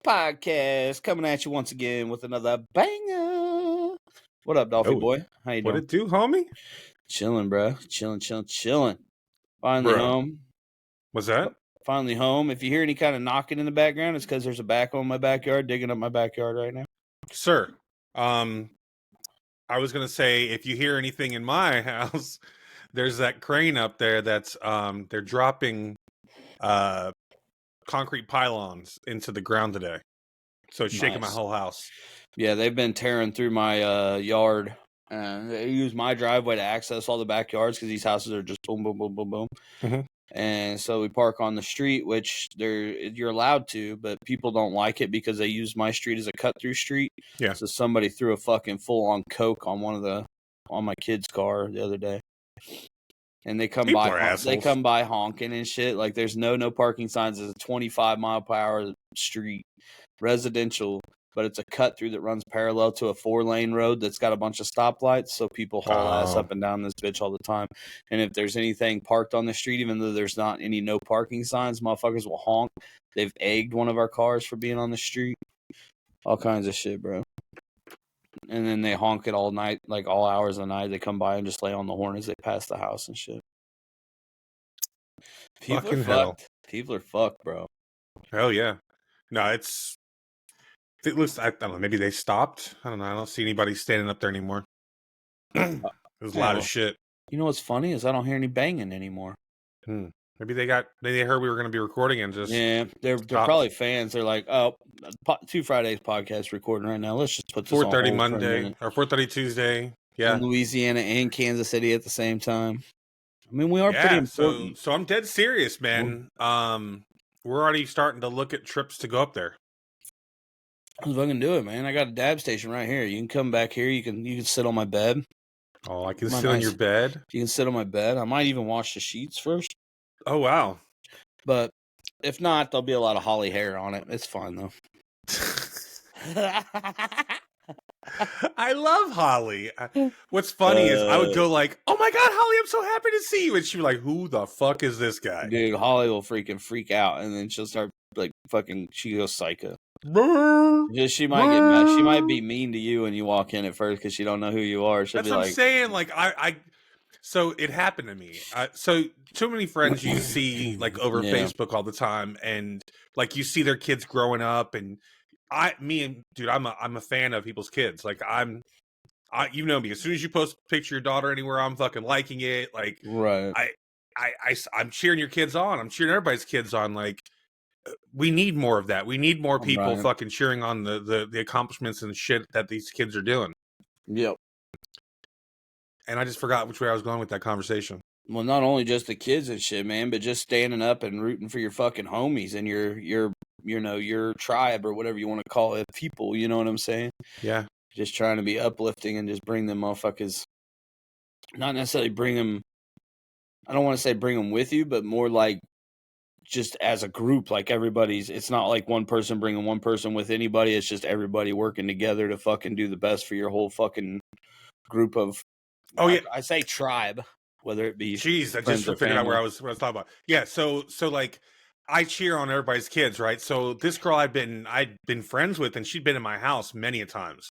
Podcast coming at you once again with another banger. What up, Dolphy boy? How you What doing? it do, homie? Chilling, bro. Chilling. Finally Bruh. home. What's that? Finally home. If you hear any kind of knocking in the background, it's because there's a backhoe in my backyard digging up my backyard right now. Sir, I was gonna say, if you hear anything in my house, there's that crane up there that's they're dropping concrete pylons into the ground today. So it's shaking my Nice. whole house. Yeah, they've been tearing through my yard. They use my driveway to access all the backyards because these houses are just boom, boom, boom, boom, boom. Mhm. And so we park on the street, which you're allowed to, but people don't like it because they use my street as a cut-through street. Yeah. So somebody threw a fucking full-on Coke on on my kid's car the other day. And they come People are by, assholes. honking and shit. Like there's no parking signs. It's a 25 mile per hour street, residential, but it's a cut through that runs parallel to a 4-lane road that's got a bunch of stoplights. So people haul ass up and down this bitch all the time. And if there's anything parked on the street, even though there's not any no parking signs, motherfuckers will honk. They've egged one of our cars for being on the street. All kinds of shit, bro. And then they honk it all night, like all hours of the night. They come by and just lay on the horn as they pass the house and shit. People Fucking are hell. fucked. People are fucked, bro. Hell yeah. No, it looks, I don't know, maybe they stopped. I don't know. I don't see anybody standing up there anymore. It was loud as shit. You know what's funny is I don't hear any banging anymore. Maybe they heard we were going to be recording and just they're probably fans. They're like, oh, 2 Fridays podcast recording right now. Let's just put this 4:30 on Monday or 4:30 Tuesday. Yeah, in Louisiana and Kansas City at the same time. I mean, we are pretty important. So I'm dead serious, man. We're already starting to look at trips to go up there. Let's fucking do it, man. I got a dab station right here. You can come back here. You can sit on my bed. Oh, I can sit on your bed. You can sit on my bed. I might even wash the sheets first. Oh wow! But if not, there'll be a lot of Holly hair on it. It's fine though. I love Holly. What's funny is I would go like, "Oh my god, Holly, I'm so happy to see you," and she'd be like, "Who the fuck is this guy?" Dude, Holly will freaking freak out, and then she'll start like fucking. She goes psycho. She might get mad. She might be mean to you when you walk in at first because she don't know who you are. She'll That's be what like, I'm saying. Like so it happened to me. So too many friends you see like over Facebook all the time, and like you see their kids growing up, and dude, I'm a fan of people's kids. Like you know me. As soon as you post a picture of your daughter anywhere, I'm fucking liking it. Like right. I'm cheering your kids on. I'm cheering everybody's kids on. Like we need more of that. We need more people fucking cheering on the accomplishments and shit that these kids are doing. Yep. And I just forgot which way I was going with that conversation. Well, not only just the kids and shit, man, but just standing up and rooting for your fucking homies and your tribe or whatever you want to call it, people. You know what I'm saying? Yeah. Just trying to be uplifting and just bring them motherfuckers. Not necessarily bring them. I don't want to say bring them with you, but more like just as a group, like it's not like one person bringing one person with anybody. It's just everybody working together to fucking do the best for your whole fucking group of. Oh yeah, I say tribe, whether it be. Jeez, I just figured out what I was talking about. Yeah, so like I cheer on everybody's kids, right? So this girl I'd been friends with, and she'd been in my house many a times.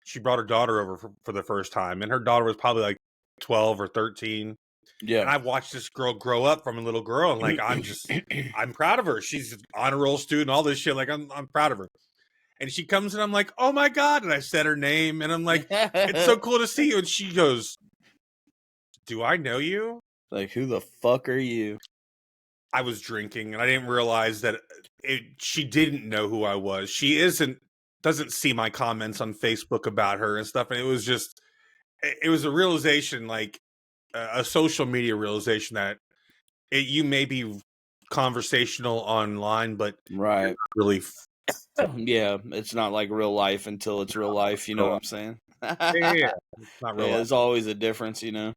She brought her daughter over for the first time, and her daughter was probably like 12 or 13. Yeah. And I've watched this girl grow up from a little girl, and like I'm proud of her. She's an honor roll student, all this shit. Like I'm proud of her. And she comes and I'm like, "Oh my god!" And I said her name, and I'm like, "It's so cool to see you." And she goes, "Do I know you?" Like, who the fuck are you? I was drinking, and I didn't realize that she didn't know who I was. She doesn't see my comments on Facebook about her and stuff. And it was a realization, like a social media realization that you may be conversational online, but right, really. Yeah, it's not like real life until it's real life. You know what I'm saying? Yeah. It's not real life. There's always a difference, you know.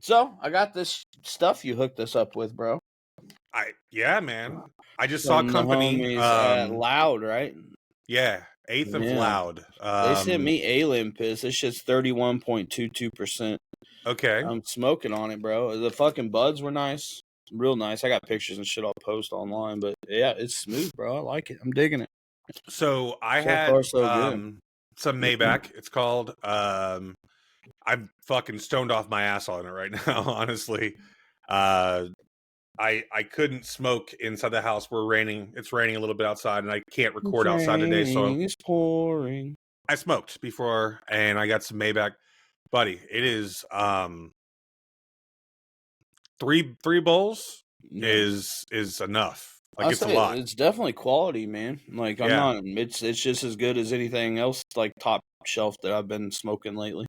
So I got this stuff you hooked us up with, bro. Yeah, man. I just saw a company Loud, right? Yeah, 8th of Loud. They sent me Alien Piss. This shit's 31.22%. Okay. I'm smoking on it, bro. The fucking buds were nice. real nice. I got pictures and shit I'll post online, but yeah, it's smooth, bro. I like it. I'm digging it. So I So had far, so good. some Maybach. It's called. I'm fucking stoned off my ass on it right now. Honestly, I couldn't smoke inside the house. It's raining a little bit outside, and I can't record outside today. So It's pouring. I smoked before, and I got some Maybach, buddy. It is three bowls is enough. Like, it's a lot. It's definitely quality, man. Like I'm Yeah. not. It's just as good as anything else, like top shelf that I've been smoking lately.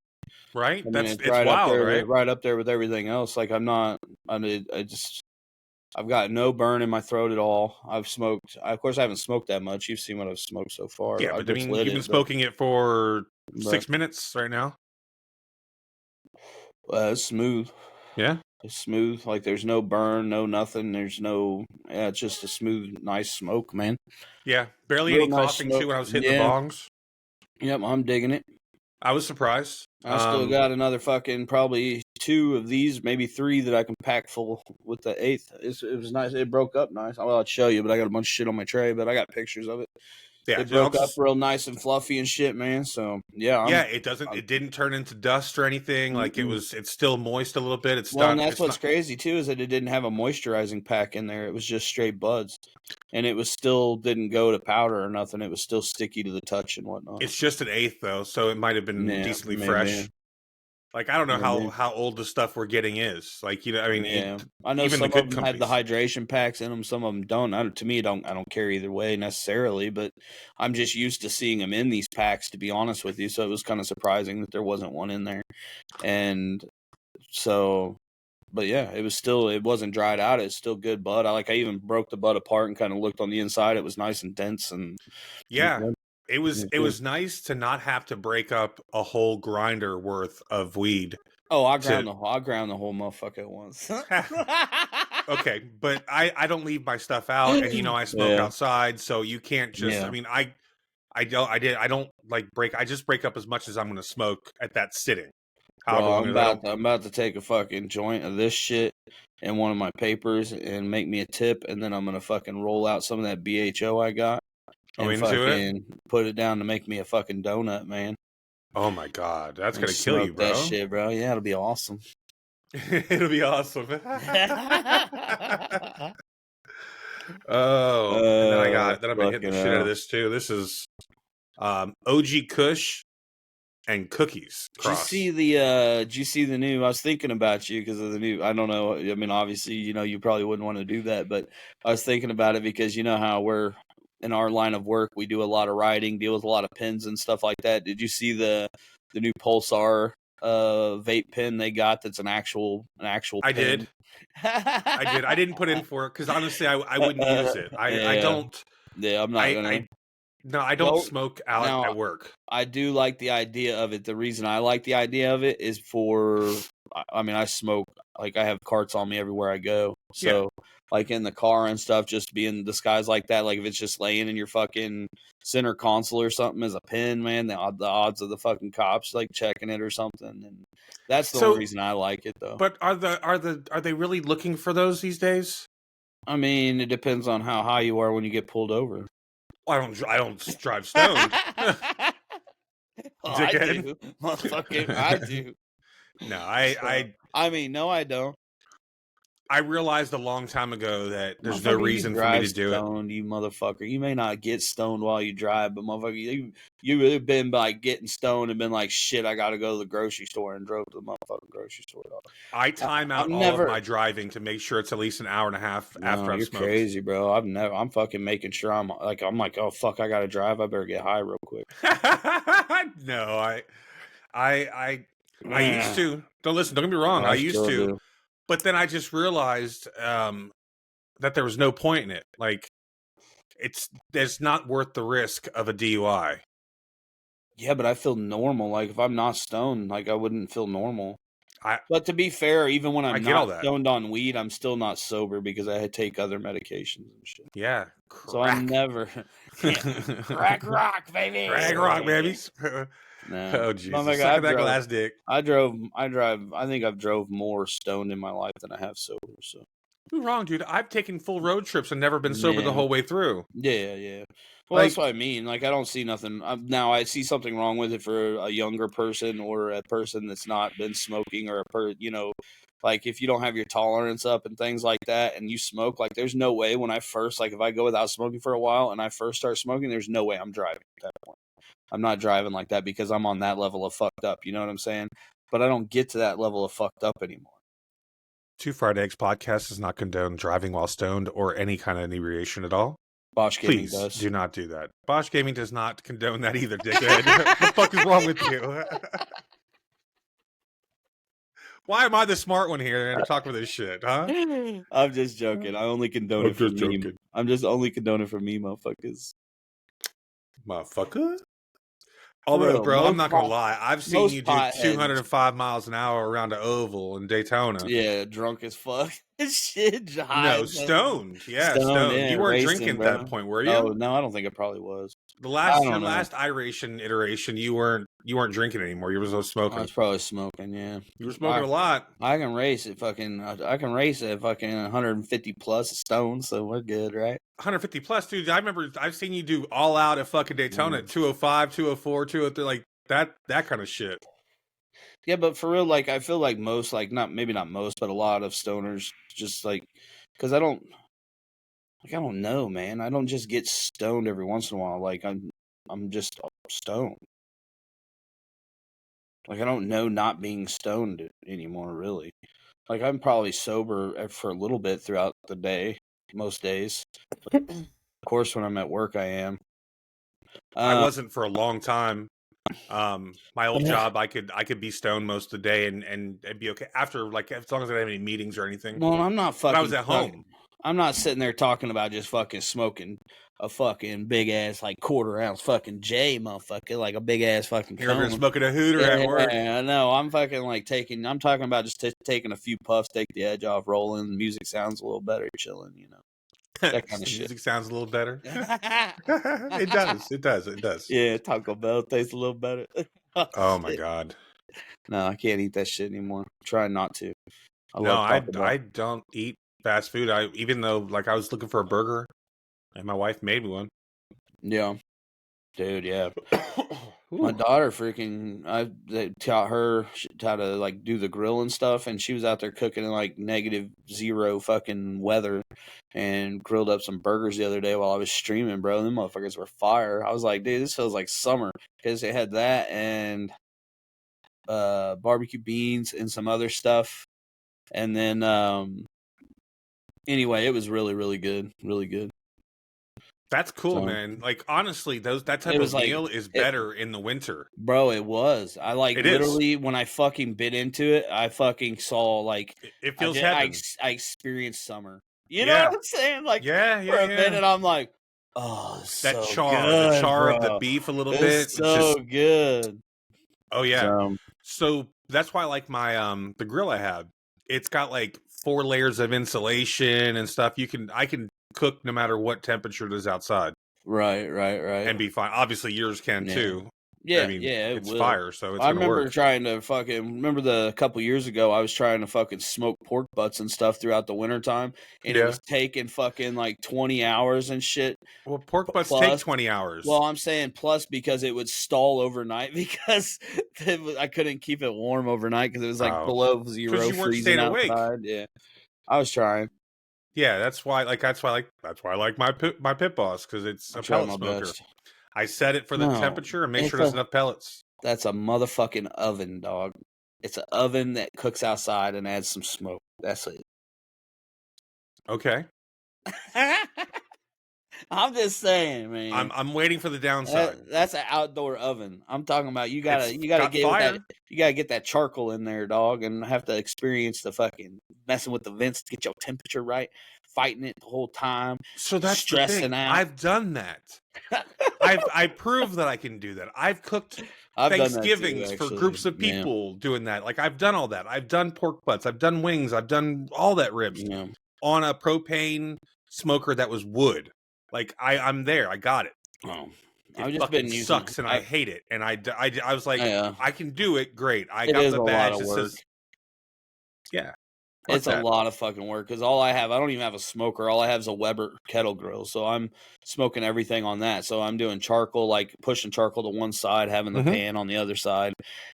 Right? I mean, It's right up wild, there, right? right up there with everything else. Like I'm not. I've got no burn in my throat at all. Of course, I haven't smoked that much. You've seen what I've smoked so far. Yeah, but I mean, you've been smoking it for 6 minutes right now. It's smooth. Yeah, it's smooth. Like there's no burn, no nothing. There's no. Yeah, it's just a smooth, nice smoke, man. Yeah, barely Real any nice coughing smoke. too when I was hitting the bongs. Yep, I'm digging it. I was surprised. I still got another fucking probably 2 of these, maybe 3 that I can pack full with the 8th. It was nice. It broke up nice. I'll show you, but I got a bunch of shit on my tray, but I got pictures of it. Yeah, it broke up real nice and fluffy and shit, man. So yeah, it didn't turn into dust or anything. Like it's still moist a little bit. And that's what's crazy too, is that it didn't have a moisturizing pack in there. It was just straight buds, and it was still didn't go to powder or nothing. It was still sticky to the touch and whatnot. It's just an 8th though, so it might have been decently fresh. Like, I don't know how old the stuff we're getting is. Like, I mean, I know even some of them had the hydration packs in them. Some of them don't. To me, I don't care either way necessarily, but I'm just used to seeing them in these packs, to be honest with you. So it was kind of surprising that there wasn't one in there. And so, but yeah, it wasn't dried out. It's still good bud. I even broke the bud apart and kind of looked on the inside. It was nice and dense and It was nice to not have to break up a whole grinder worth of weed. Oh, I ground the whole motherfucker at once. Okay, but I don't leave my stuff out, and I smoke outside, so you can't just. I mean, I don't like break. I just break up as much as I'm going to smoke at that sitting. I'm about to take a fucking joint of this shit in one of my papers and make me a tip, and then I'm gonna fucking roll out some of that BHO I got. And fucking put it down to make me a fucking donut, man. Oh my god, that's gonna kill you, bro. That shit, bro. Yeah, it'll be awesome. It'll be awesome. Oh, and then I've been hitting the shit out of this too. This is OG Kush and cookies. Did you see the new? I was thinking about you because of the new. I don't know. I mean, obviously, you probably wouldn't want to do that, but I was thinking about it because you know how we're in our line of work, we do a lot of writing, deal with a lot of pens and stuff like that. Did you see the new Pulsar vape pen they got? That's an actual I pen? did. I didn't put in for it because honestly, I wouldn't use it. I don't. Yeah, I'm not gonna. No, I don't smoke out at work. I do like the idea of it. The reason I like the idea of it is I mean, I smoke, like I have carts on me everywhere I go. So like in the car and stuff, just being disguised like that, like if it's just laying in your fucking center console or something as a pen, man, the odds of the fucking cops like checking it or something. And that's the only reason I like it though. But are they really looking for those these days? I mean, it depends on how high you are when you get pulled over. I don't drive stoned. I do. Motherfucker, I do. No, I mean, no, I don't. I realized a long time ago that there's no reason for me to do it. You motherfucker. You may not get stoned while you drive, but motherfucker, you really been like getting stoned and been like, shit, I got to go to the grocery store and drove to the motherfucking grocery store. I time out all of my driving to make sure it's at least an hour and a half after I've smoked. You're crazy, bro. I'm fucking making sure I'm like, oh fuck, I got to drive. I better get high real quick. No, I used to. Don't get me wrong. I used to. Do. But then I just realized that there was no point in it. Like, it's not worth the risk of a DUI. Yeah, but I feel normal. Like, if I'm not stoned, like, I wouldn't feel normal. But to be fair, even when I'm not stoned on weed, I'm still not sober because I take other medications and shit. Yeah. So I'm never... Crack rock, baby! Crack rock, baby! Nah. Oh Jesus! Suck that glass dick. I think I've drove more stoned in my life than I have sober. So You're wrong, dude. I've taken full road trips and never been sober the Yeah. whole way through. Yeah. Well, that's what I mean. Like, I don't see nothing. Now, I see something wrong with it for a younger person or a person that's not been smoking or like if you don't have your tolerance up and things like that and you smoke, like, there's no way when I first, like, if I go without smoking for a while and I first start smoking, there's no way I'm driving at that point. I'm not driving like that because I'm on that level of fucked up. You know what I'm saying? But I don't get to that level of fucked up anymore. Two Fried Eggs podcast does not condone driving while stoned or any kind of inebriation at all. Bosch Gaming Please does. do not do that. Bosch Gaming does not condone that either, dickhead. What the fuck is wrong with you? Why am I the smart one here and talk with this shit, huh? I'm just joking. I only condone it for me. I'm just only condoning for me, motherfuckers. Motherfucker? Although, bro, I'm not gonna lie. I've seen you do potheads- 205 miles an hour around the oval in Daytona. Yeah, drunk as fuck. Shit, No, stoned. Yeah, Stoned, stoned. yeah, You weren't racing, drinking bro. at that point, were you? Oh no, I don't think it probably was. Your last iteration, you weren't drinking anymore. You were still I smoking. was probably smoking. Yeah, You were smoking a lot. I can race at fucking 150 plus stones, so we're good, right? 150 plus, dude. I remember I've seen you do all out at fucking Daytona at 205, 204, 203, like that kind of shit. Yeah, but for real, like, I feel like most, like, maybe not most, but a lot of stoners just, like, because I don't know, man. I don't just get stoned every once in a while. Like, I'm just stoned. Like, I don't know not being stoned anymore, really. Like, I'm probably sober for a little bit throughout the day, most days. Of course, when I'm at work, I am. I wasn't for a long time. My old job, I could be stoned most of the day and be okay after, like, as long as I didn't have any meetings or anything. Well, I'm not fucking. But I was at home. I'm not sitting there talking about just fucking smoking a fucking big ass, like, 1/4 ounce fucking J, motherfucker, like a big ass fucking. You're over smoking a hooter at work. Yeah, no, I'm fucking like I'm talking about just taking a few puffs, take the edge off, rolling. Music sounds a little better, chilling, you know. That kind of shit. Music sounds a little better. It does. Yeah, Taco Bell tastes a little better. Oh my god. No, I can't eat that shit anymore. I'm trying not to. I don't eat fast food. Even though, like, I was looking for a burger and my wife made me one. Yeah. Dude, yeah. My daughter I taught her how to, like, do the grill and stuff, and she was out there cooking in, like, -0 fucking weather and grilled up some burgers the other day while I was streaming, bro. Them motherfuckers were fire. I was like, dude, this feels like summer, because they had that and barbecue beans and some other stuff. And then anyway, it was really, really good. Really good. That's cool, man. Like, honestly, that type of meal is better in the winter. Bro, it was. I literally when I fucking bit into it, I fucking saw, like, it feels heaven. I experienced summer. You know what I'm saying? Like, for a minute, I'm like, oh, that so char, good, the char bro. of the beef a little It's bit. So good. Oh yeah. So that's why I like my the grill I have. It's got like 4 layers of insulation and stuff. I can cook no matter what temperature it is outside. Right. And be fine. Obviously yours can too. Yeah, I mean, it's fire, so it's I gonna remember work. trying to a couple years ago, I was trying to fucking smoke pork butts and stuff throughout the wintertime, and it was taking fucking like 20 hours and shit. Well, pork butts take 20 hours. Well, I'm saying plus because it would stall overnight because I couldn't keep it warm overnight because it was like below 0 freezing outside. Yeah, I was trying. Yeah, that's why I like my Pit Boss, because it's a pellet smoker. Best. I set it for the temperature and make sure there's enough pellets. That's a motherfucking oven, dog. It's an oven that cooks outside and adds some smoke. That's it. Okay. I'm just saying, man. I'm waiting for the downside. That's an outdoor oven. I'm talking about you gotta get that charcoal in there, dog, and have to experience the fucking messing with the vents to get your temperature right, fighting it the whole time. So that's stressing out. I've done that. I proved that I can do that. I've cooked Thanksgivings for groups of people doing that. Like, I've done all that. I've done pork butts. I've done wings. I've done all that ribs on a propane smoker that was wood. Like, I'm there. I got it. Oh, I've just been using sucks, and I hate it. And I was like, I can do it. Great. I got the badge that says, yeah. It's a lot of fucking work because I don't even have a smoker. All I have is a Weber kettle grill. So I'm smoking everything on that. So I'm doing charcoal, like pushing charcoal to one side, having the pan on the other side,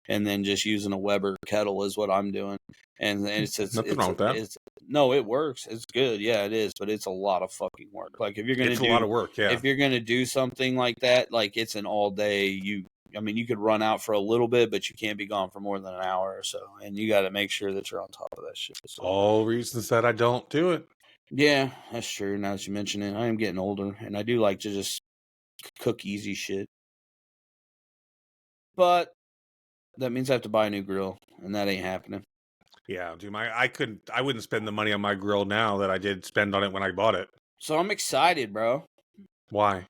and then just using a Weber kettle is what I'm doing. And Nothing wrong with that. No, it works. It's good. Yeah, it is. But it's a lot of fucking work. Like if you're gonna It's a lot of work. Yeah. if you're gonna do something like that, like it's an all day. I mean, you could run out for a little bit, but you can't be gone for more than an hour or so. And you got to make sure that you're on top of that shit. So. All reasons that I don't do it. Yeah, that's true. Now that you mention it, I am getting older, and I do like to just cook easy shit. But that means I have to buy a new grill, and that ain't happening. Yeah, dude, I wouldn't spend the money on my grill now that I did spend on it when I bought it. So I'm excited, bro. Why?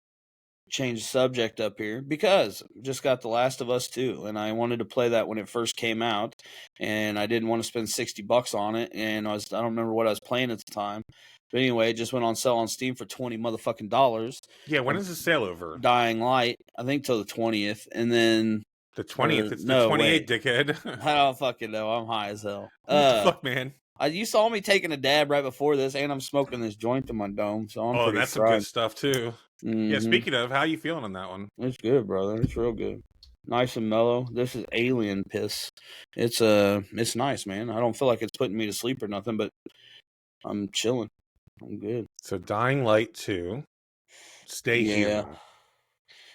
Change the subject up here because just got The Last of Us 2, and I wanted to play that when it first came out, and I didn't want to spend $60 on it, and I don't remember what I was playing at the time. But anyway, it just went on sale on Steam for $20 motherfucking dollars. Yeah, when is the sale over? Dying Light, I think till the 20th, and then the 20th. It's the 28th, dickhead. I don't fucking know. I'm high as hell. What the fuck, man? You saw me taking a dab right before this, and I'm smoking this joint in my dome, so I'm pretty that's fried. some good stuff too. Yeah, speaking of, how are you feeling on that one? It's good, brother. It's real good. Nice and mellow. This is alien piss. It's nice, man. I don't feel like it's putting me to sleep or nothing, but I'm chilling. I'm good. So Dying Light 2. Stay Human.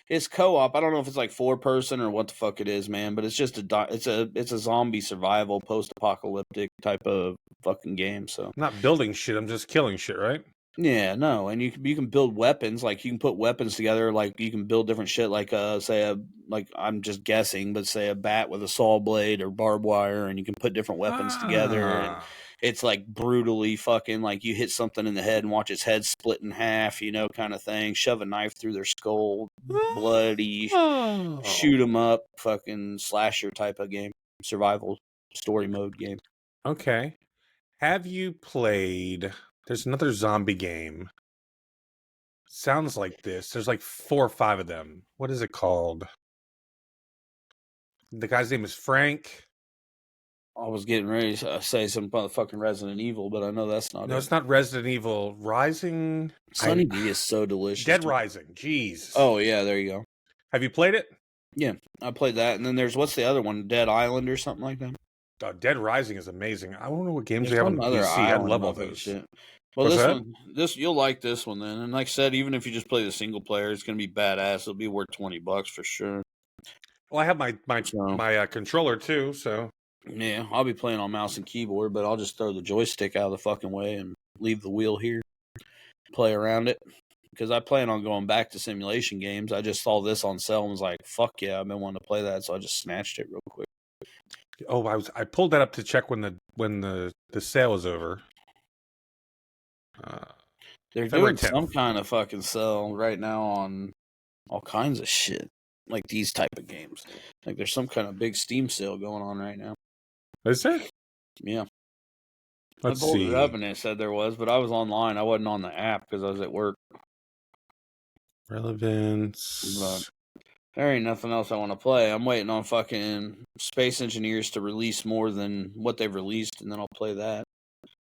It's co-op. I don't know if it's like 4-person or what the fuck it is, man, but it's just it's a zombie survival post-apocalyptic type of fucking game, so. I'm not building shit, I'm just killing shit, right? Yeah, no, and you can build weapons, like you can put weapons together, like you can build different shit, like I'm just guessing, but say a bat with a saw blade or barbed wire, and you can put different weapons together, and it's like brutally fucking like you hit something in the head and watch its head split in half, kind of thing. Shove a knife through their skull, bloody, shoot them up, fucking slasher type of game, survival story mode game. Okay, have you played? There's another zombie game. Sounds like this. There's like 4 or 5 of them. What is it called? The guy's name is Frank. I was getting ready to say some motherfucking Resident Evil, but I know that's not. No, it's not Resident Evil. Rising. Sunny D is so delicious. Dead Rising. Jeez. Oh yeah, there you go. Have you played it? Yeah, I played that, and then there's what's the other one? Dead Island or something like that. Dead Rising is amazing. I don't know what games we have on PC. I love all those. Shit. Well, you'll like this one then. And like I said, even if you just play the single player, it's gonna be badass. It'll be worth $20 for sure. Well, I have my controller too, so yeah, I'll be playing on mouse and keyboard, but I'll just throw the joystick out of the fucking way and leave the wheel here, play around it. Because I plan on going back to simulation games. I just saw this on sale and was like, "Fuck yeah, I've been wanting to play that," so I just snatched it real quick. Oh, I pulled that up to check when the sale is over. They're doing some kind of fucking sale right now on all kinds of shit, like these type of games. Like there's some kind of big Steam sale going on right now. Is there? Yeah. Let's I pulled see. it up and it said there was, but I was online. I wasn't on the app because I was at work. Relevance. But there ain't nothing else I want to play. I'm waiting on fucking Space Engineers to release more than what they've released, and then I'll play that.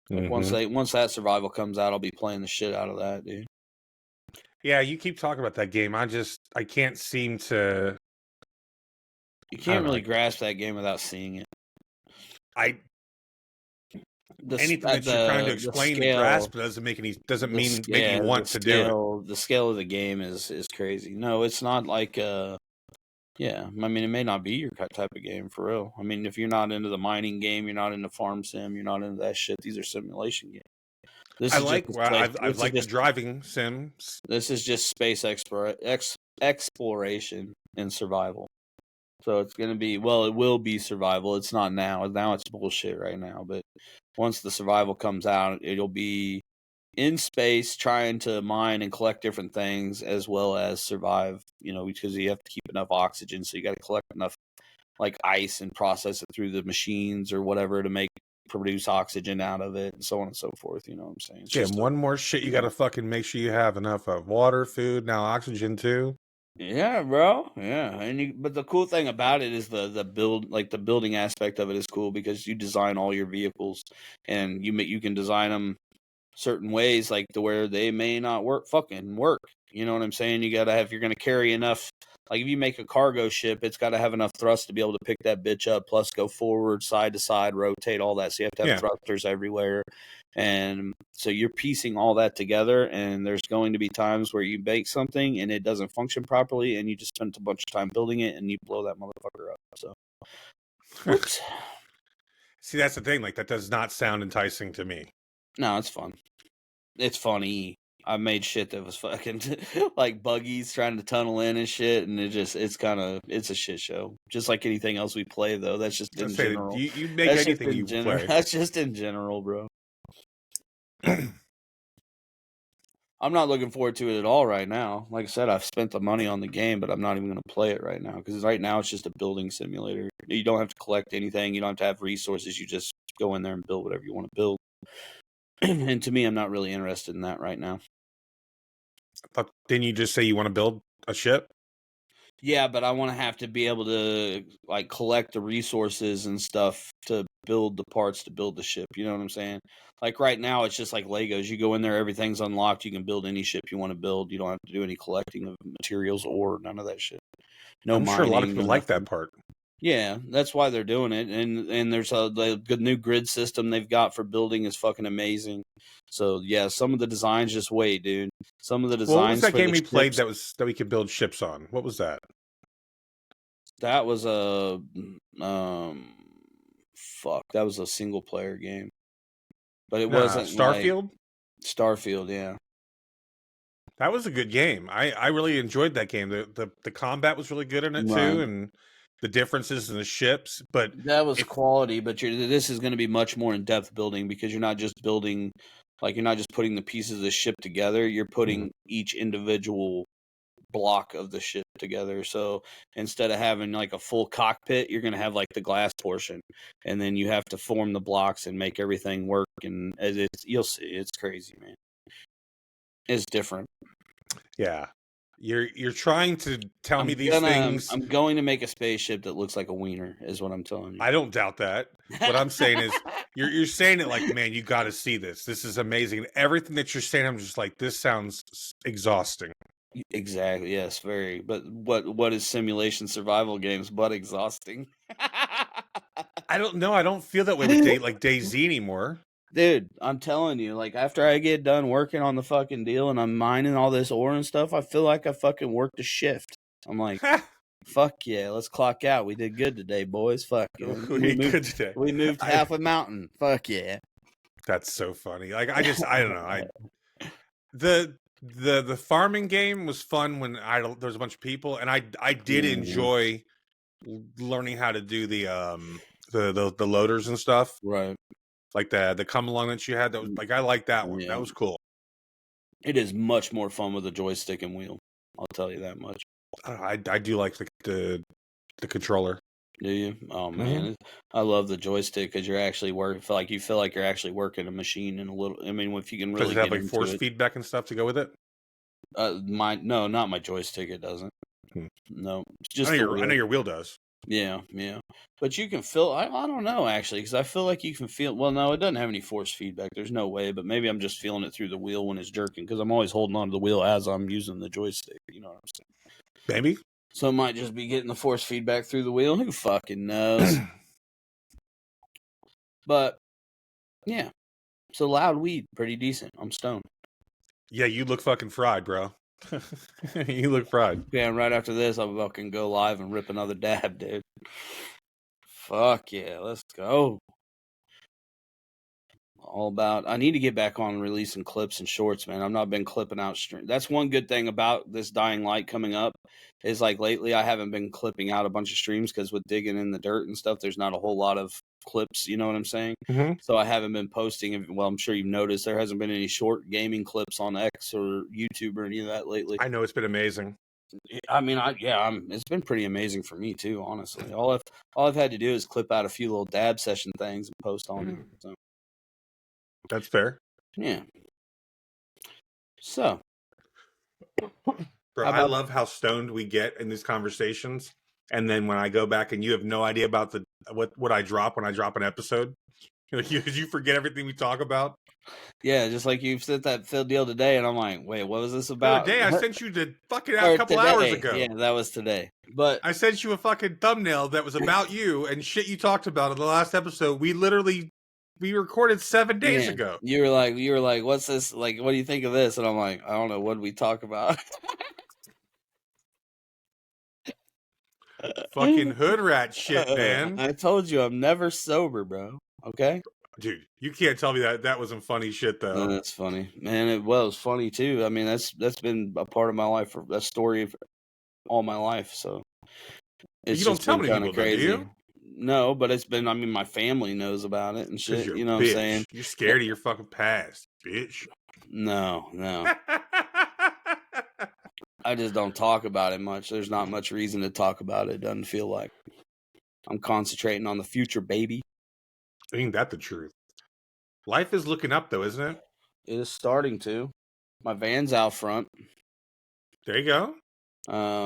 Like once that survival comes out, I'll be playing the shit out of that, dude. Yeah, you keep talking about that game. I can't seem to. You can't really grasp that game without seeing it. Anything that you're trying to explain and grasp doesn't make you want to do it. The scale of the game is crazy. No, it's not like yeah, I mean, it may not be your type of game for real. I mean, if you're not into the mining game, you're not into farm sim, you're not into that shit. These are simulation games. I like the driving sims. This is just space exploration and survival. So it's going to be, well, it will be survival. It's not now. Now it's bullshit right now. But once the survival comes out, it'll be in space trying to mine and collect different things as well as survive, because you have to keep enough oxygen. So you got to collect enough like ice and process it through the machines or whatever to produce oxygen out of it and so on and so forth. You know what I'm saying? One more shit you got to fucking make sure you have enough of: water, food, now oxygen too. Yeah, bro. Yeah, but the cool thing about it is the build, like the building aspect of it is cool because you design all your vehicles, and you can design them certain ways, like to where they may not fucking work. You know what I'm saying? You gotta have, if you're gonna carry enough, like if you make a cargo ship, it's gotta have enough thrust to be able to pick that bitch up, plus go forward, side to side, rotate, all that. So you have to have Yeah. thrusters everywhere. And so you're piecing all that together, and there's going to be times where you make something and it doesn't function properly, and you just spent a bunch of time building it and you blow that motherfucker up. So whoops. See, that's the thing. Like, that does not sound enticing to me. No, it's fun. It's funny. I made shit that was fucking like buggies trying to tunnel in and shit, and it's a shit show. Just like anything else we play, though. That's just in general. You make That's just anything in you general. play. That's just in general, bro. I'm not looking forward to it at all right now. Like I said, I've spent the money on the game, but I'm not even going to play it right now because right now it's just a building simulator. You don't have to collect anything. You don't have to have resources. You just go in there and build whatever you want to build. And to me, I'm not really interested in that right now. Didn't you just say you want to build a ship? Yeah, but I want to have to be able to like collect the resources and stuff to build the parts to build the ship. You know what I'm saying? Like right now, it's just like Legos. You go in there, everything's unlocked. You can build any ship you want to build. You don't have to do any collecting of materials or none of that shit. No I'm sure a lot of mining, people no like that nothing. part. Yeah, that's why they're doing it. And there's the good new grid system they've got for building is fucking amazing. So yeah, some of the designs just wait, dude. Some of the Well, what was designs that for game the we played ships. that we could build ships on? What was that? That was a fuck. That was a single player game, but it Nah, wasn't like Starfield. Starfield. Yeah, That was a good game. I really enjoyed that game. The combat was really good in it too, right. and the differences in the ships. But That was if quality, but this is going to be much more in depth building because you're not just building, like you're not just putting the pieces of the ship together. You're putting each individual block of the ship together. So instead of having like a full cockpit, you're going to have like the glass portion, and then you have to form the blocks and make everything work. And you'll see, it's crazy, man. It's different. yeah, you're trying to tell me these things. I'm going to make a spaceship that looks like a wiener. Is what I'm telling you. I don't doubt that. What I'm saying is, you're saying it like, man, you got to see this. This is amazing. And everything that you're saying, I'm just like, this sounds exhausting. Exactly. Yes. Very. But what is simulation survival games but exhausting? I don't know. I don't feel that way with DayZ anymore. Dude, I'm telling you, like after I get done working on the fucking deal and I'm mining all this ore and stuff, I feel like I fucking worked a shift. I'm like, fuck yeah, let's clock out. We did good today, boys. Fuck yeah. Good today. We moved half a mountain. Fuck yeah. That's so funny. Like I don't know. The farming game was fun when there was a bunch of people, and I did enjoy learning how to do the loaders and stuff. Right. Like the come along that you had. That was like, I like that one. Yeah. That was cool. It is much more fun with a joystick and wheel. I'll tell you that much. I do like the controller. Do you? Oh man, I love the joystick because you're actually you feel like you're actually working a machine in a little. I mean, if you can really Does it have get like into force it. feedback and stuff to go with it? No, not my joystick. It doesn't. No, it's just I know your wheel does. Yeah, yeah. But you can feel. I don't know actually because I feel like you can feel. Well, no, it doesn't have any force feedback. There's no way. But maybe I'm just feeling it through the wheel when it's jerking because I'm always holding on to the wheel as I'm using the joystick. You know what I'm saying? Maybe. So it might just be getting the force feedback through the wheel. Who fucking knows? But yeah, so loud weed, pretty decent. I'm stoned. Yeah, you look fucking fried, bro. You look fried. Yeah, and right after this, I'll fucking go live and rip another dab, dude. Fuck yeah, let's go. All about. I need to get back on releasing clips and shorts, man. I've not been clipping out stream. That's one good thing about this Dying Light coming up is like lately I haven't been clipping out a bunch of streams because with digging in the dirt and stuff, there's not a whole lot of clips. You know what I'm saying? Mm-hmm. So I haven't been posting. Well, I'm sure you've noticed there hasn't been any short gaming clips on X or YouTube or any of that lately. I know it's been amazing. I mean, it's been pretty amazing for me too. Honestly, all I've had to do is clip out a few little dab session things and post on it. So. That's fair. Yeah. So, Bro, How I about love how stoned we get in these conversations, and then when I go back and you have no idea about the what I drop when I drop an episode, because you forget everything we talk about. yeah, just like you sent that Phil deal today, and I'm like, wait, what was this The other about? day, I sent you the fucking a Or couple hours today? ago. Yeah, that was today. But I sent you a fucking thumbnail that was about you and shit you talked about in the last episode. We recorded 7 days yeah, ago. you were like, what's this? Like, what do you think of this? And I'm like, I don't know. What did we talk about? Fucking hood rat shit, man. I told you I'm never sober, bro. Okay. Dude, you can't tell me that wasn't funny shit though. That's funny, man. It was funny too. I mean, that's been a part of my life, a story of all my life. So it's You don't just tell been many kind of people though, do crazy. you? No, but it's been. I mean, my family knows about it and Because shit. you're You a know what I'm bitch. saying? You're scared of your fucking past, bitch. No. I just don't talk about it much. There's not much reason to talk about it. Doesn't feel like I'm concentrating on the future, baby. Ain't that the truth? Life is looking up though, isn't it? It is starting to. My van's out front. There you go.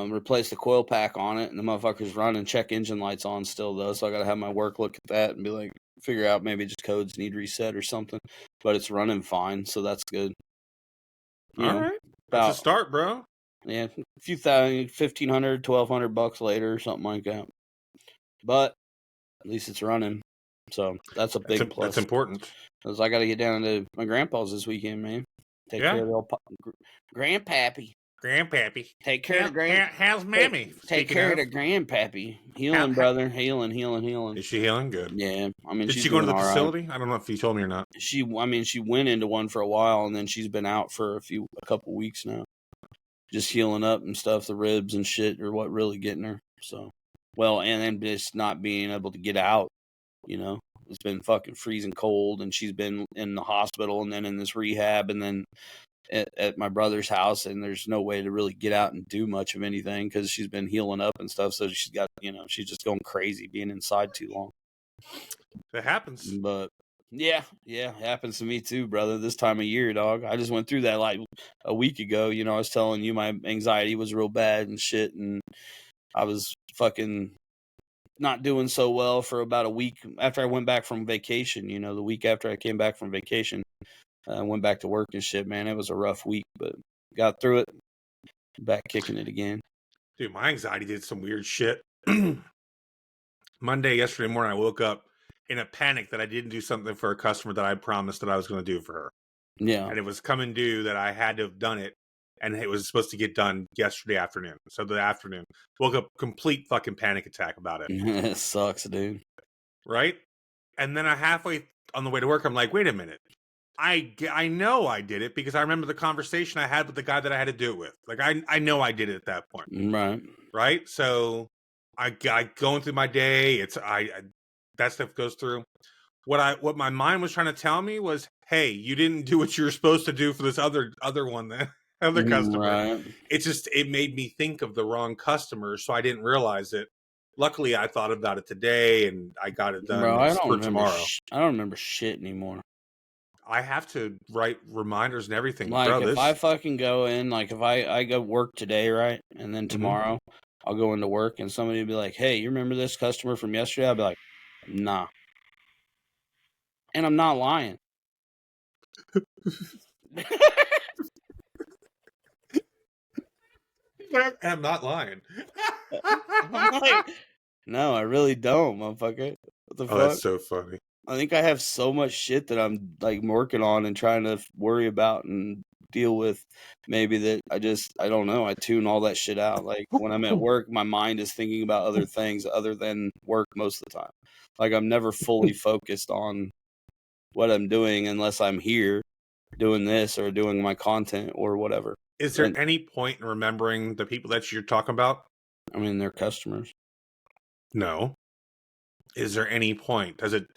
Replaced the coil pack on it, and the motherfucker's running. Check engine lights on still though, so I gotta have my work look at that and be like, figure out maybe just codes need reset or something. But it's running fine, so that's good. All right, that's a start, bro. Yeah, a few thousand, $1,500, $1,200 later, or something like that. But at least it's running, so that's a big plus. That's important. Because I got to get down to my grandpa's this weekend, man. Take care of the old grandpappy. Grandpappy. Take care of the How's Mammy? Take care of the grandpappy. Healing, brother. Healing. Is she healing? Good. Yeah, I mean, did she's she go to the doing all facility? right. I don't know if you told me or not. She went into one for a while, and then she's been out for a couple weeks now, just healing up and stuff. The ribs and shit are what really getting her. So, well, and then just not being able to get out. You know, it's been fucking freezing cold, and she's been in the hospital, and then in this rehab, and then at my brother's house, and there's no way to really get out and do much of anything because she's been healing up and stuff. So she's got, she's just going crazy being inside too long. That happens. But yeah, it happens to me too, brother. This time of year, dog. I just went through that like a week ago. I was telling you my anxiety was real bad and shit, and I was fucking not doing so well for about a week after I went back from vacation. The week after I came back from vacation. I went back to work and shit, man. It was a rough week, but got through it. Back kicking it again. Dude, my anxiety did some weird shit. Yesterday morning, I woke up in a panic that I didn't do something for a customer that I promised that I was going to do for her. Yeah. And it was coming due that I had to have done it, and it was supposed to get done yesterday afternoon. So the afternoon, woke up complete fucking panic attack about it. It sucks, dude. Right? And then I halfway on the way to work, I'm like, wait a minute. I know I did it because I remember the conversation I had with the guy that I had to do it with. Like, I know I did it at that point. Right? So I going through my day, that stuff goes through. What my mind was trying to tell me was, hey, you didn't do what you were supposed to do for this other one, other customer. Right. It made me think of the wrong customer, so I didn't realize it. Luckily, I thought about it today, and I got it done. Bro, I don't remember tomorrow. I don't remember shit anymore. I have to write reminders and everything. Like, bro, if I fucking go in, like, if I go work today, right, and then tomorrow I'll go into work, and somebody will be like, hey, you remember this customer from yesterday? I'll be like, nah. And I'm not lying. I'm not lying. I'm like, no, I really don't, motherfucker. What the fuck? That's so funny. I think I have so much shit that I'm like working on and trying to worry about and deal with. Maybe that I don't know. I tune all that shit out. Like when I'm at work, my mind is thinking about other things other than work most of the time. Like I'm never fully focused on what I'm doing unless I'm here doing this or doing my content or whatever. Is there any point in remembering the people that you're talking about? I mean, they're customers. No. Is there any point? Does it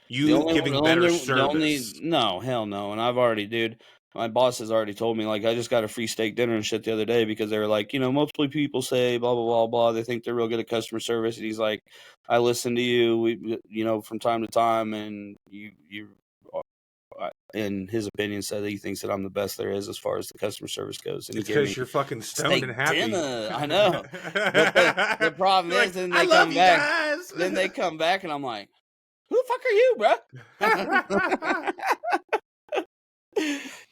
giving better service? No, hell no. And I've already, dude, my boss has already told me, like, I just got a free steak dinner and shit the other day because they were like, multiple people say blah, blah, blah, blah. They think they're real good at customer service. And he's like, I listen to you, from time to time, and you in his opinion, said he thinks that I'm the best there is as far as the customer service goes. And It's he gave because me you're fucking stoned steak and happy. dinner. I know. But the problem You're is, like, then I they love come you back. guys. Then they come back, and I'm like, who the fuck are you, bro?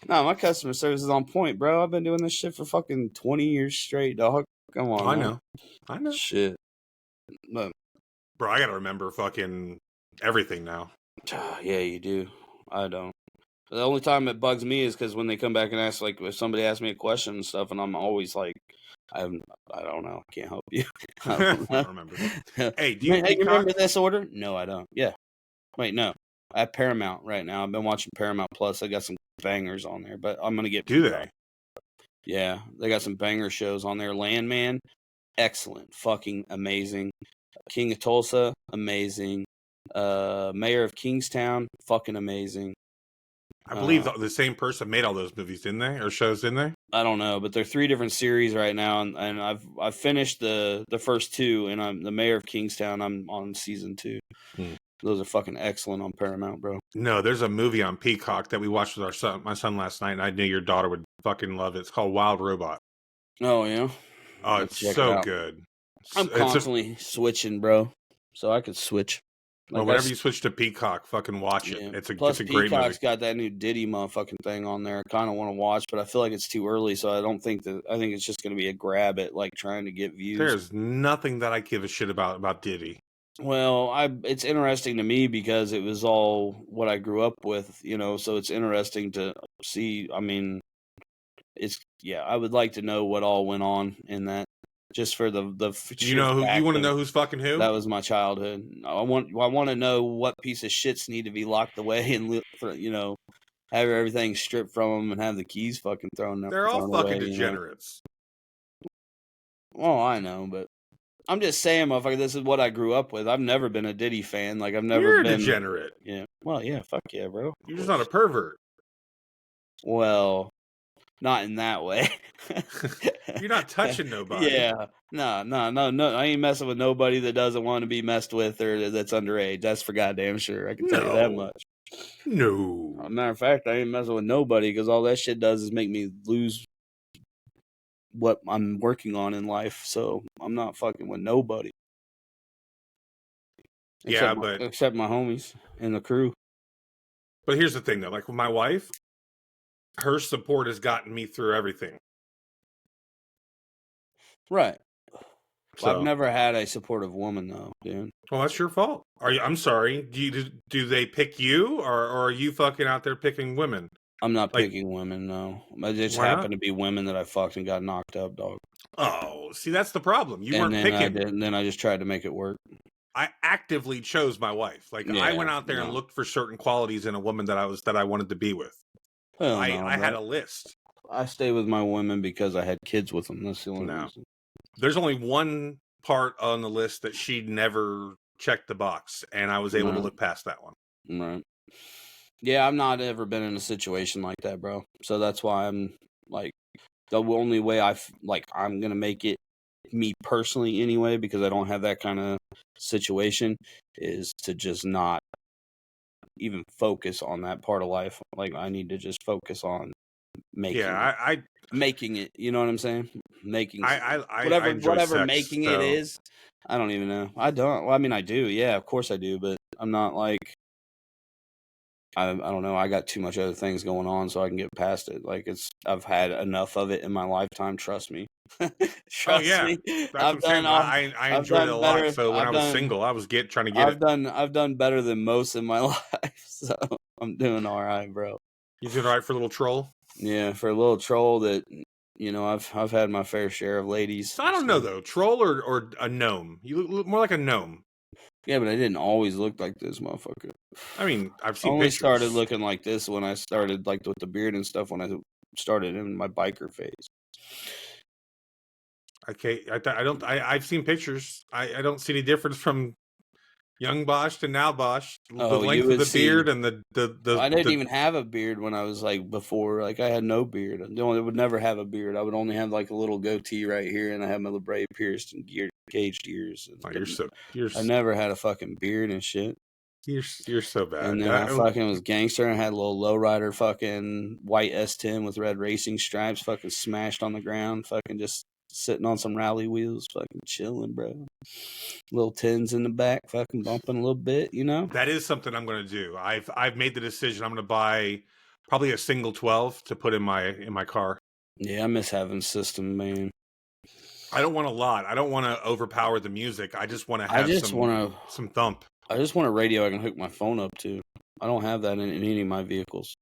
No, my customer service is on point, bro. I've been doing this shit for fucking 20 years straight, dog. Come on, man. I know. Shit. But, Bro, I gotta remember fucking everything now. yeah, you do. I don't. The only time it bugs me is because when they come back and ask, like, if somebody asks me a question and stuff, and I'm always like, I don't know. I can't help you. I don't remember. Hey, do you Hey, you remember this order? No, I don't. Yeah. Wait, no. I have Paramount right now. I've been watching Paramount Plus. I got some bangers on there, but I'm going to get... Do they? Yeah. They got some banger shows on there. Landman, excellent. Fucking amazing. King of Tulsa, amazing. Mayor of Kingstown, fucking amazing. I believe the same person made all those movies, didn't they? Or shows, didn't they? I don't know, but they're 3 different series right now, and I've finished the first 2, and I'm the Mayor of Kingstown. I'm on season 2. Those are fucking excellent on Paramount, bro. No, there's a movie on Peacock that we watched with my son last night, and I knew your daughter would fucking love it. It's called Wild Robot. Oh yeah. Oh, it's so good. I'm constantly switching, bro. So I could switch. Well, whenever you switch to Peacock, fucking watch it. Yeah. It's a Plus, great movie. Peacock's got that new Diddy motherfucking thing on there. I kind of want to watch, but I feel like it's too early, so I don't think that. I think it's just going to be a grab at like trying to get views. There's nothing that I give a shit about Diddy. Well, it's interesting to me because it was all what I grew up with, you know. So it's interesting to see. I mean, I would like to know what all went on in that. Just for the you want to know who's fucking who? That was my childhood. I want to know what piece of shits need to be locked away and have everything stripped from them and have the keys fucking thrown. They're all fucking away, degenerates. Well, I know, but I'm just saying, motherfucker. This is what I grew up with. I've never been a Diddy fan. Like I've never You're been a degenerate. Yeah. Well, yeah. Fuck yeah, bro. You're just not a pervert. Well, not in that way. You're not touching nobody. Yeah. No. I ain't messing with nobody that doesn't want to be messed with or that's underage. That's for goddamn sure. I can tell you that much. No. As a matter of fact, I ain't messing with nobody because all that shit does is make me lose what I'm working on in life. So I'm not fucking with nobody. Except my homies and the crew. But here's the thing, though. Like with my wife, her support has gotten me through everything. Right. So, I've never had a supportive woman, though, dude. Well, that's your fault. I'm sorry. Do they pick you, or are you fucking out there picking women? I'm not picking women, no. I just happen to be women that I fucked and got knocked up, dog. Oh, see, that's the problem. You weren't picking. And then I just tried to make it work. I actively chose my wife. Like I went out there and looked for certain qualities in a woman that I wanted to be with. I had a list. I stay with my women because I had kids with them. That's the only reason. There's only one part on the list that she never checked the box, and I was able to look past that one. Right. Yeah, I've not ever been in a situation like that, bro. So that's why I'm like, the only way I'm gonna make it, me personally anyway, because I don't have that kind of situation, is to just not even focus on that part of life. Like I need to just focus on making making it. You know what I'm saying? Making whatever making it is. I don't even know. I don't. Well, I mean, I do. Yeah, of course I do. But I'm not like. I don't know. I got too much other things going on, so I can get past it. Like I've had enough of it in my lifetime. Trust me. Trust me. That's I enjoyed it a lot. So when I was single, I was trying to get it. I've done better than most in my life, so I'm doing all right, bro. You doing all right for a little troll? Yeah, for a little troll that I've had my fair share of ladies. So I don't know though, troll or a gnome. You look more like a gnome. Yeah, but I didn't always look like this, motherfucker. I mean, I've seen only pictures. Started looking like this when I started like with the beard and stuff when I started in my biker phase. Okay, I've seen pictures. I don't see any difference from young Bosch to now Bosch. The length of the beard and the I didn't even have a beard when I was like before. Like I had no beard. I would never have a beard. I would only have like a little goatee right here, and I had my labret pierced and caged ears. I never had a fucking beard and shit. You're so bad. And then I fucking was gangster and had a little lowrider fucking white S10 with red racing stripes, fucking smashed on the ground, fucking just sitting on some rally wheels, fucking chilling, bro. Little tins in the back, fucking bumping a little bit, you know? That is something I'm going to do. I've made the decision. I'm going to buy probably a single 12 to put in my car. Yeah, I miss having a system, man. I don't want a lot. I don't want to overpower the music. I just want to have some thump. I just want a radio I can hook my phone up to. I don't have that in any of my vehicles.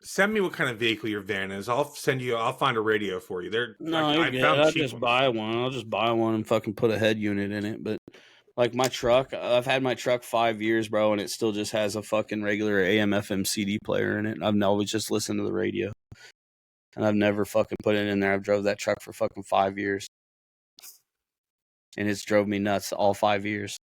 Send me what kind of vehicle your van is. I'll find a radio for you. I'll just buy one. I'll just buy one and fucking put a head unit in it. But like my truck, I've had my truck 5 years, bro, and it still just has a fucking regular AM/FM CD player in it. I've always just listened to the radio. And I've never fucking put it in there. I've drove that truck for fucking 5 years. And it's drove me nuts all 5 years.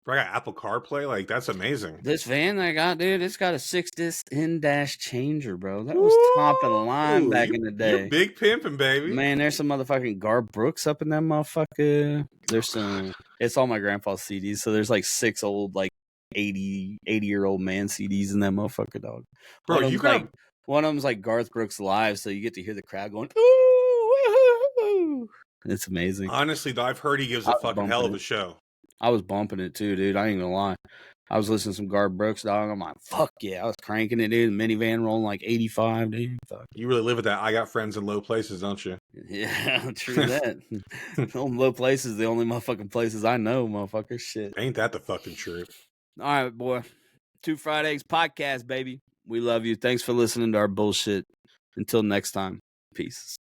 I got Apple CarPlay. Like, that's amazing. This van that I got, dude, it's got a 6-disc in-dash changer, bro. That was top of the line back in the day. You're big pimping, baby. Man, there's some motherfucking Garth Brooks up in that motherfucker. There's it's all my grandpa's CDs. So there's like 6 old, like 80-year-old man CDs in that motherfucker, dog. Bro, One of them's like Garth Brooks live, so you get to hear the crowd going, ooh, woo-hoo. It's amazing. Honestly, though, I've heard he gives a fucking hell of a show. I was bumping it too, dude. I ain't gonna lie. I was listening to some Garth Brooks, dog. I'm like, fuck yeah. I was cranking it, dude. Minivan rolling like 85, dude. Fuck. You really live with that. I got friends in low places, don't you? Yeah, true that. Low places, the only motherfucking places I know, motherfucker. Shit. Ain't that the fucking truth? All right, boy. Two Fried Eggs podcast, baby. We love you. Thanks for listening to our bullshit. Until next time, peace.